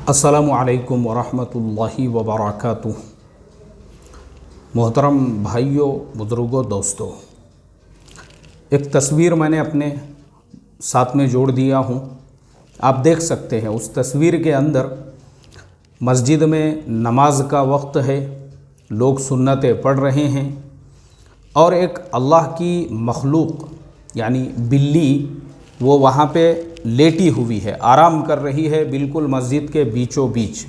अस्सलामु अलैकुम वरहमतुल्लाहि वबरकातुह। मोहतरम भाइयों, बुज़ुर्गों, दोस्तों, एक तस्वीर मैंने अपने साथ में जोड़ दिया हूँ। आप देख सकते हैं उस तस्वीर के अंदर मस्जिद में नमाज का वक्त है, लोग सुन्नतें पढ़ रहे हैं और एक अल्लाह की मखलूक यानी बिल्ली वो वहाँ पे लेटी हुई है, आराम कर रही है, बिल्कुल मस्जिद के बीचों बीच।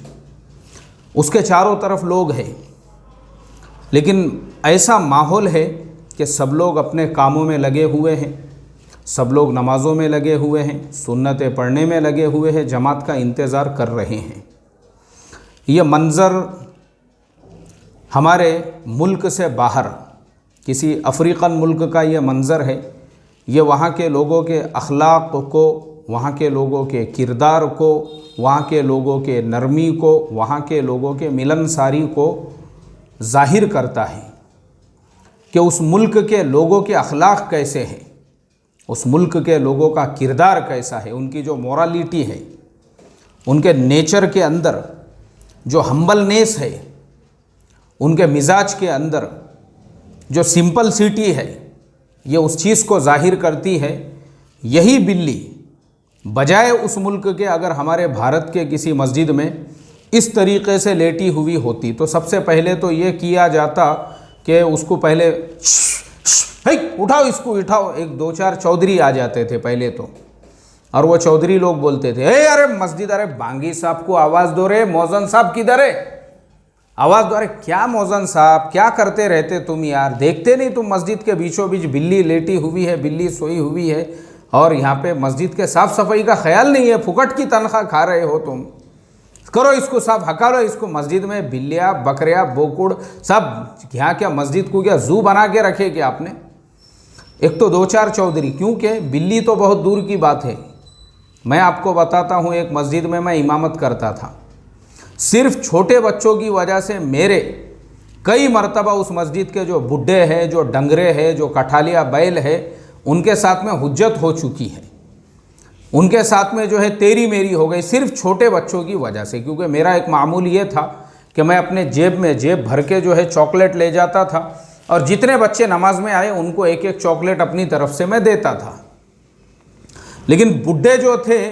उसके चारों तरफ लोग हैं, लेकिन ऐसा माहौल है कि सब लोग अपने कामों में लगे हुए हैं, सब लोग नमाज़ों में लगे हुए हैं, सुन्नतें पढ़ने में लगे हुए हैं, जमात का इंतज़ार कर रहे हैं। ये मंज़र हमारे मुल्क से बाहर किसी अफ्रीकन मुल्क का ये मंज़र है। ये वहाँ के लोगों के अखलाक को, वहाँ के लोगों के किरदार को, वहाँ के लोगों के नरमी को, वहाँ के लोगों के मिलनसारी को ज़ाहिर करता है कि उस मुल्क के लोगों के अखलाक कैसे हैं, उस मुल्क के लोगों का किरदार कैसा है, उनकी जो मोरालिटी है, उनके नेचर के अंदर जो हम्बलनेस है, उनके मिजाज के अंदर जो सिंपलसिटी है, ये उस चीज़ को ज़ाहिर करती है। यही बिल्ली बजाय उस मुल्क के अगर हमारे भारत के किसी मस्जिद में इस तरीक़े से लेटी हुई होती तो सबसे पहले तो ये किया जाता कि उसको पहले उठाओ, इसको उठाओ। एक दो चार चौधरी आ जाते थे पहले तो, और वो चौधरी लोग बोलते थे, अरे मस्जिद, अरे बांगी साहब को आवाज़ दो रे, मौजन साहब किधर है, आवाज़ दो। अरे क्या मौजन साहब, क्या करते रहते तुम यार, देखते नहीं तुम मस्जिद के बीचों बीच बिल्ली लेटी हुई है, बिल्ली सोई हुई है, और यहाँ पे मस्जिद के साफ़ सफाई का ख्याल नहीं है, फुकट की तनख्वाह खा रहे हो तुम, करो इसको साफ, हकालो इसको। मस्जिद में बिल्लियाँ, बकरियाँ, बोकुड़ सब, यहाँ क्या मस्जिद को क्या जू बना के रखे क्या आपने? एक तो दो चार चौधरी, क्योंकि बिल्ली तो बहुत दूर की बात है। मैं आपको बताता हूँ, एक मस्जिद में मैं इमामत करता था, सिर्फ छोटे बच्चों की वजह से मेरे कई मरतबा उस मस्जिद के जो बुड्ढे हैं, जो डंगरे हैं, जो कठालिया बैल है, उनके साथ में हुज्जत हो चुकी है, उनके साथ में जो है तेरी मेरी हो गई, सिर्फ छोटे बच्चों की वजह से। क्योंकि मेरा एक मामूल ये था कि मैं अपने जेब में जेब भर के जो है चॉकलेट ले जाता था, और जितने बच्चे नमाज में आए उनको एक एक चॉकलेट अपनी तरफ से मैं देता था। लेकिन बुड्ढे जो थे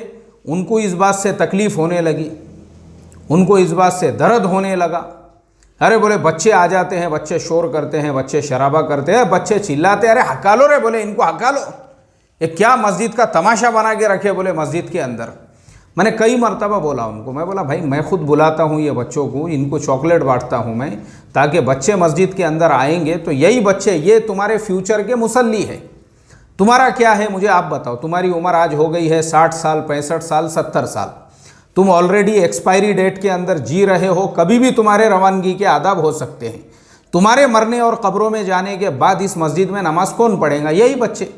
उनको इस बात से तकलीफ़ होने लगी, उनको इस बात से दर्द होने लगा। अरे बोले बच्चे आ जाते हैं, बच्चे शोर करते हैं, बच्चे शराबा करते हैं, बच्चे चिल्लाते हैं, अरे हकालो रे, बोले इनको हकालो, ये क्या मस्जिद का तमाशा बना के रखे बोले मस्जिद के अंदर। मैंने कई मरतबा बोला उनको, मैं बोला भाई मैं खुद बुलाता हूँ ये बच्चों को, इनको चॉकलेट बांटता हूँ मैं, ताकि बच्चे मस्जिद के अंदर आएंगे तो यही बच्चे, ये तुम्हारे फ्यूचर के मुसल्ली है। तुम्हारा क्या है मुझे आप बताओ, तुम्हारी उम्र आज हो गई है 60 साल, 65 साल, 70 साल, तुम ऑलरेडी एक्सपायरी डेट के अंदर जी रहे हो, कभी भी तुम्हारे रवानगी के आदाब हो सकते हैं। तुम्हारे मरने और कब्रों में जाने के बाद इस मस्जिद में नमाज कौन पढ़ेगा? यही बच्चे,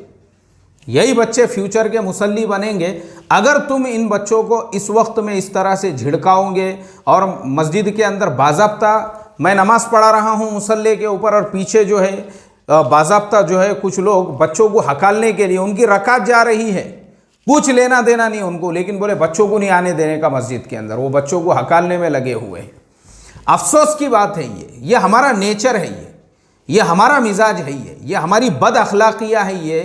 यही बच्चे फ्यूचर के मुसल्ली बनेंगे। अगर तुम इन बच्चों को इस वक्त में इस तरह से झिड़काओगे और मस्जिद के अंदर बाज़ाब्ता मैं नमाज पढ़ा रहा हूँ मुसल्ले के ऊपर, और पीछे जो है बाज़ाब्ता जो है कुछ लोग बच्चों को हकालने के लिए, उनकी रकात जा रही है, कुछ लेना देना नहीं उनको, लेकिन बोले बच्चों को नहीं आने देने का मस्जिद के अंदर, वो बच्चों को हकालने में लगे हुए हैं। अफसोस की बात है, ये हमारा नेचर है, ये हमारा मिजाज है, ये हमारी बद अखलाकिया है, ये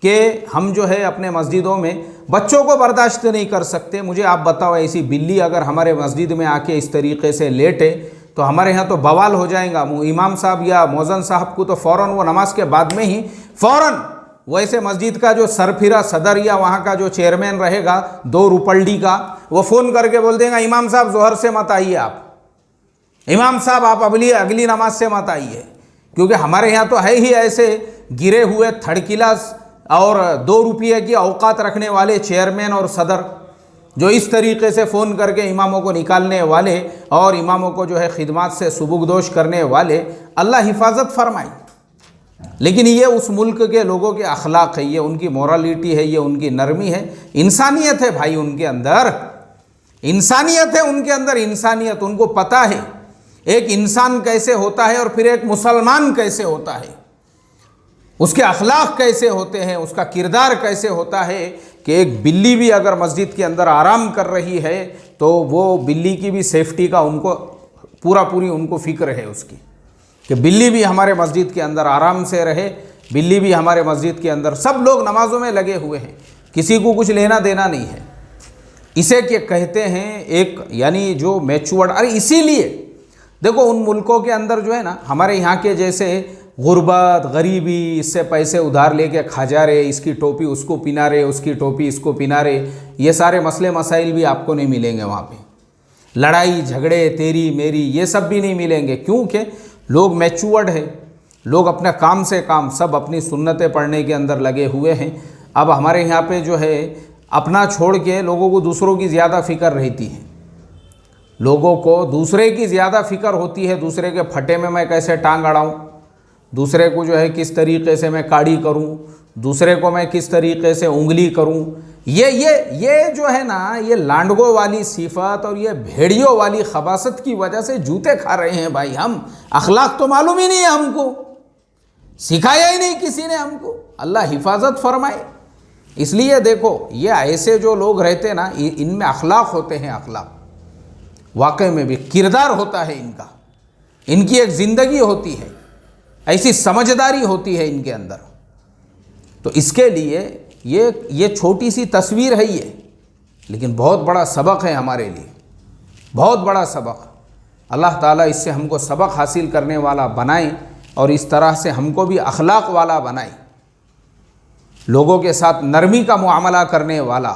कि हम जो है अपने मस्जिदों में बच्चों को बर्दाश्त नहीं कर सकते। मुझे आप बताओ, ऐसी बिल्ली अगर हमारे मस्जिद में आके इस तरीके से लेटे तो हमारे यहाँ तो बवाल हो जाएगा। इमाम साहब या मौजन साहब को तो फ़ौरन वो नमाज के बाद में ही फ़ौरन वैसे मस्जिद का जो सरफिरा सदर या वहाँ का जो चेयरमैन रहेगा 2 रुपल्डी का, वो फ़ोन करके बोल देगा इमाम साहब जोहर से मत आइए, आप इमाम साहब आप अगली नमाज से मत आइए। क्योंकि हमारे यहाँ तो है ही ऐसे गिरे हुए थड़किला और 2 रुपये की औकात रखने वाले चेयरमैन और सदर, जो इस तरीके से फ़ोन करके इमामों को निकालने वाले और इमामों को जो है खिदमत से सुबुकदोश करने वाले। अल्लाह हिफाजत फरमाए। लेकिन ये उस मुल्क के लोगों के अखलाक है, ये उनकी मोरालिटी है, ये उनकी नरमी है, इंसानियत है भाई उनके अंदर, इंसानियत है उनके अंदर, इंसानियत। उनको पता है एक इंसान कैसे होता है और फिर एक मुसलमान कैसे होता है, उसके अखलाक कैसे होते हैं, उसका किरदार कैसे होता है, कि एक बिल्ली भी अगर मस्जिद के अंदर आराम कर रही है तो वो बिल्ली की भी सेफ्टी का उनको पूरी उनको फ़िक्र है उसकी, कि बिल्ली भी हमारे मस्जिद के अंदर आराम से रहे, बिल्ली भी हमारे मस्जिद के अंदर। सब लोग नमाज़ों में लगे हुए हैं, किसी को कुछ लेना देना नहीं है। इसे क्या कहते हैं एक, यानी जो मैच्योर्ड। अरे इसीलिए देखो उन मुल्कों के अंदर जो है ना, हमारे यहाँ के जैसे गुर्बत, गरीबी, इससे पैसे उधार लेके खा जा रहे, इसकी टोपी उसको पिना रहे, उसकी टोपी इसको पिना रहे, ये सारे मसले मसाइल भी आपको नहीं मिलेंगे वहाँ पे। लड़ाई झगड़े तेरी मेरी ये सब भी नहीं मिलेंगे, क्योंकि लोग मैच्योर्ड है, लोग अपने काम से काम, सब अपनी सुन्नतें पढ़ने के अंदर लगे हुए हैं। अब हमारे यहाँ पे जो है अपना छोड़ के लोगों को दूसरों की ज़्यादा फ़िक्र रहती है, लोगों को दूसरे की ज़्यादा फ़िक्र होती है, दूसरे के फटे में मैं कैसे टांग अड़ाऊँ, दूसरे को जो है किस तरीक़े से मैं काड़ी करूँ, दूसरे को मैं किस तरीक़े से उंगली करूँ। ये जो है ना, ये लांडगों वाली सिफत और ये भेड़ियों वाली खबासत की वजह से जूते खा रहे हैं भाई हम। अखलाक तो मालूम ही नहीं है हमको, सिखाया ही नहीं किसी ने हमको। अल्लाह हिफाजत फरमाए। इसलिए देखो ये ऐसे जो लोग रहते ना, इनमें अखलाक होते हैं, अखलाक वाकई में भी किरदार होता है इनका, इनकी एक ज़िंदगी होती है, ऐसी समझदारी होती है इनके अंदर। तो इसके लिए ये छोटी सी तस्वीर है ये, लेकिन बहुत बड़ा सबक है हमारे लिए, बहुत बड़ा सबक। अल्लाह ताला इससे हमको सबक हासिल करने वाला बनाए और इस तरह से हमको भी अखलाक वाला बनाए, लोगों के साथ नरमी का मुआमला करने वाला,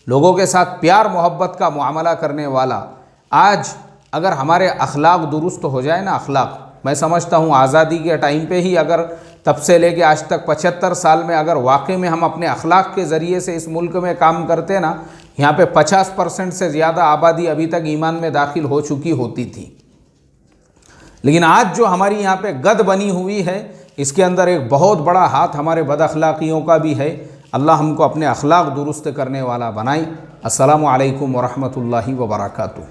लोगों के साथ प्यार मोहब्बत का मुआमला करने वाला। आज अगर हमारे अखलाक दुरुस्त हो जाए ना, अखलाक, मैं समझता हूँ आज़ादी के टाइम पे ही अगर तब से लेके आज तक 75 साल में अगर वाकई में हम अपने अखलाक के ज़रिए से इस मुल्क में काम करते ना, यहाँ पे 50% से ज़्यादा आबादी अभी तक ईमान में दाखिल हो चुकी होती थी। लेकिन आज जो हमारी यहाँ पे गद बनी हुई है, इसके अंदर एक बहुत बड़ा हाथ हमारे बदअखलाकियों का भी है। अल्लाह हमको अपने अखलाक दुरुस्त करने वाला बनाए। अस्सलामु अलैकुम वरहमतुल्लाहि वबरकातुहू।